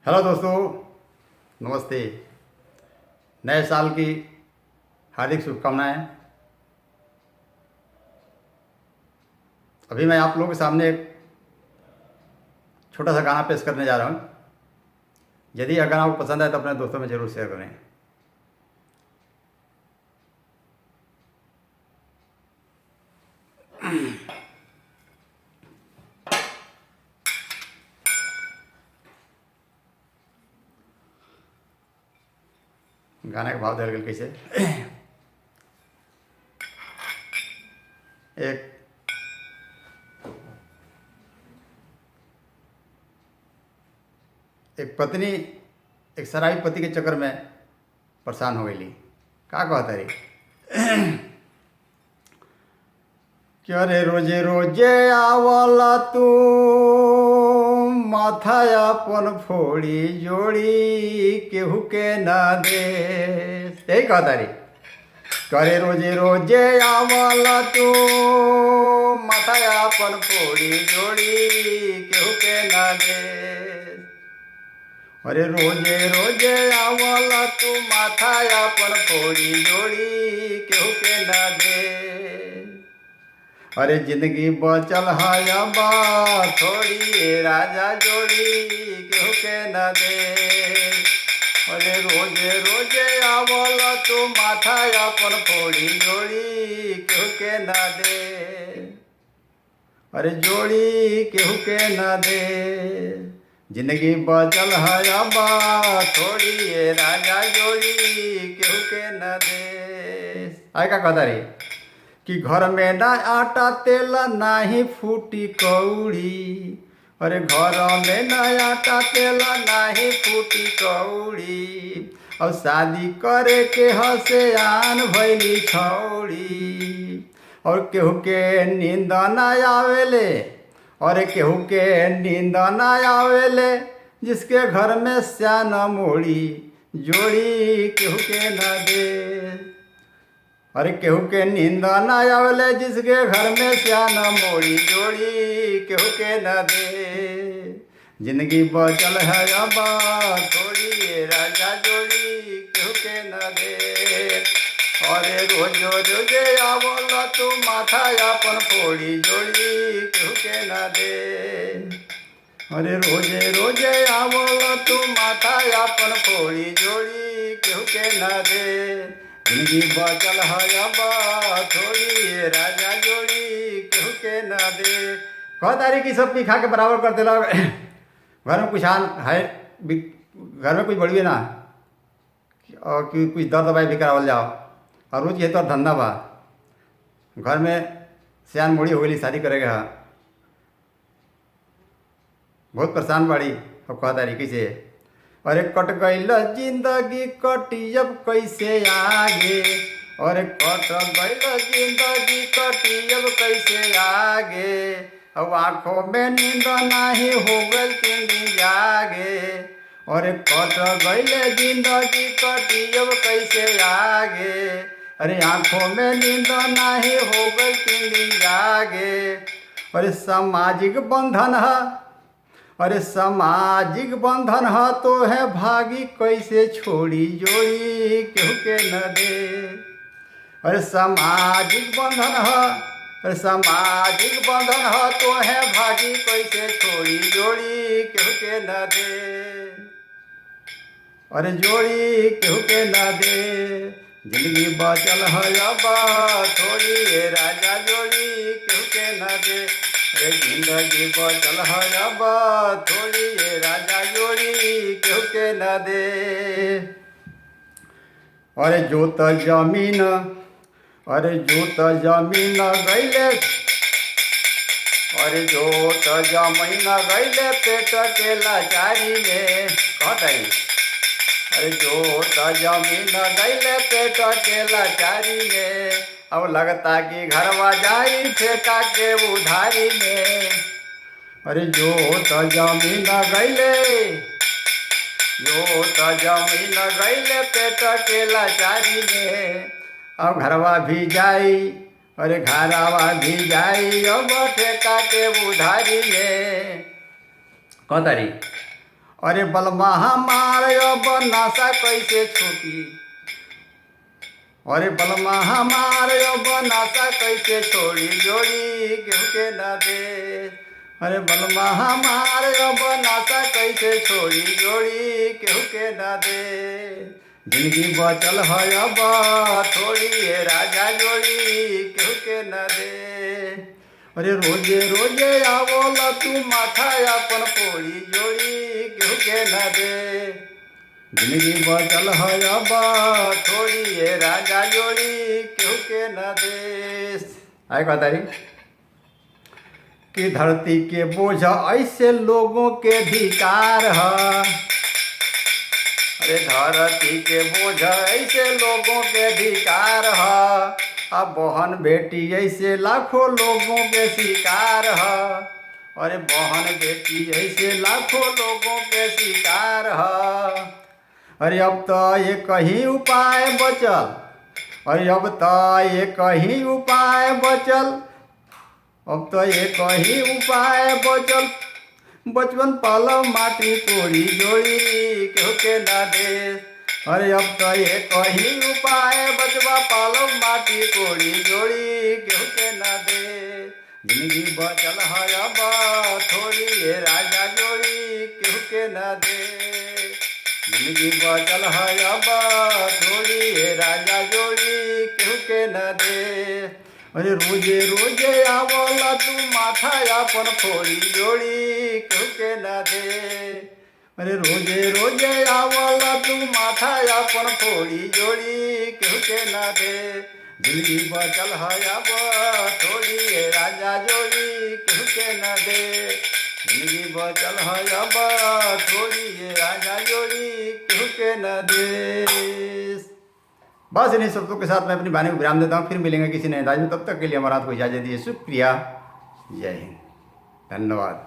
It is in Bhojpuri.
हेलो दोस्तों, नमस्ते। नए साल की हार्दिक शुभकामनाएं। अभी मैं आप लोगों के सामने एक छोटा सा गाना पेश करने जा रहा हूँ। यदि यह गाना आपको पसंद आए तो अपने दोस्तों में ज़रूर शेयर करें। गाने का भाव दे कैसे एक एक पत्नी एक शराबी पति के चक्कर में परेशान हो गई। का कहता रे क्या रे रोजे रोजे आवला तू माथा अपन फोड़ी जोड़ी केहू के ना दे। यही कहता रे करे रोजे रोजे आवला तू माथा अपन फोड़ी जोड़ी केहू के ना दे। अरे रोजे रोजे आवला तू माथा अपन फोड़ी जोड़ी केहू के ना दे। अरे जिंदगी बचल है बा थोड़ी राजा जोड़ी केहू के न दे। अरे रोजे रोजे आवला तू माथा अपन फोड़ी जोड़ी केहू के न दे। अरे जोड़ी केहू के न दे। जिंदगी बचल है बा थोड़ी राजा जोड़ी केहू के न दे। आए का कहता रे कि घर में ना आटा तेल नाही फूटी कौड़ी। अरे घर में ना आटा तेल नाही फूटी कौड़ी। और शादी करे के हसे आन भैली छौड़ी। और केहू के नींद ना आवेले। और केहू के नींद ना आवेले जिसके घर में श्यान मोड़ी जोड़ी केहू के न दे। अरे केहू के नींद ना आवेले जिसके घर में श्यान मोड़ी जोड़ी केहू के न दे। जिंदगी बचल है अबा थोड़ी राजा जोड़ी केहू के न दे। अरे रोजो रोजे आवला तू माथा अपन फोड़ी जोड़ी केहू के न दे। अरे रोजे रोजे आवला तू माथा अपन फोड़ी जोड़ी केहू के न दे। जिंदगी बचल है बा थोड़ी राजा जोड़ी केहू के न दे। कहतारी कि सब पी खा के बराबर कर देला। घर में कुछ आन है घर में कुछ बढ़िए ना और कि कुछ दर दवाई भी करावल जाओ। और रोज ये तो धंधा बा। घर में सियान मोड़ी हो गई शादी करेगा। बहुत परेशान बाड़ी। अब कहतारी कैसे अरे कट गईल जिंदगी कटी अब कैसे आगे। अरे कट गईल जिंदगी कटी अब कैसे आगे। अब आँखों में नींद नहीं हो गल तीन दिन जागे। अरे कट गईल जिंदगी कटी अब कैसे आगे। अरे आँखों में नींद नहीं हो गल तीन दिन जागे। अरे सामाजिक बंधन है। अरे सामाजिक बंधन है तो है भागी कैसे छोड़ी जोड़ी केहू के न दे। अरे सामाजिक बंधन है। अरे सामाजिक बंधन है तो है भागी कैसे छोड़ी जोड़ी केहू के न दे। अरे जोड़ी केहू के न दे। जिंदगी बचल है बा थोड़ी राजा जोड़ी केहू के न दे। जिंदगी बचल है बा थोड़ी राजा जोड़ी केहू के न दे। अरे जोत जमीन अरे जोत जमीन गईले। अरे जोत जमीन गईले पेट के लाचारी में। कहताई अरे जोत जमीन गईले पेट के लाचारी में। अब लगता कि घरवा जाई फेंका के उधारी में। अरे जोत जमीन गईले जोत जमीन गईले पेट के लाचारी में। अब घरवा भी जाई। अरे घरवा भी जाई अब ठेका के उधारी में। कहतारी अरे बलमा हमार अब नासा कैसे छूटी, अरे बलमा हमार अब नासा कैसे छोड़ी जोड़ी केहू के न दे। अरे बलमा हमार अब नासा कैसे छोड़ी जोड़ी केहू के न दे। जिंदगी बचल है अब थोड़ी ये राजा जोड़ी केहू के न दे। अरे रोजे रोजे आवल तू माथा अपन पोड़ी जोड़ी केहू के न दे। जिंदगी बचल है अब थोड़ी ये राजा जोड़ी केहू के न दे। आए कहतारी कि धरती के बोझ ऐसे लोगों के धिकार है। अरे धरती के बोझ ऐसे लोगों के धिकार है। अब बहन बेटी ऐसे लाखों लोगों के शिकार है। अरे बहन बेटी ऐसे लाखों लोगों के शिकार है। अरे अब तो एक ही उपाय बचल, अरे अब तो एक ही उपाय बचल, अब तो एक ही उपाय बचल, बचपन पालो माटी कोड़ी जोड़ी केहू के न दे। अरे अब तो एक ही उपाय बचवा पालो माटी कोड़ी जोड़ी केहू के न दे। जिंदगी बचल है अब थोड़ी ये राजा जोड़ी केहू के न दे। जिंदगी बचल है अब थोड़ी ये राजा जोड़ी केहू के न दे। अरे रोजे रोजे आवला तू माथा अपन फोड़ी जोड़ी केहू के न दे। अरे रोजे रोजे आवला तू माथा अपन फोड़ी जोड़ी केहू के न दे। जिंदगी बचल है अब थोड़ी ये राजा जोड़ी केहू के न दे। जिंदगी बचल है अब थोड़ी ये राजा जोड़ी केहू के न दे। बस इन्हीं शब्दों के साथ मैं अपनी वाणी को विराम देता हूँ। फिर मिलेंगे किसी नए अंदाज में, तब तक के लिए हमारा आपको इजाज़त दिए। शुक्रिया, जय हिंद, धन्यवाद।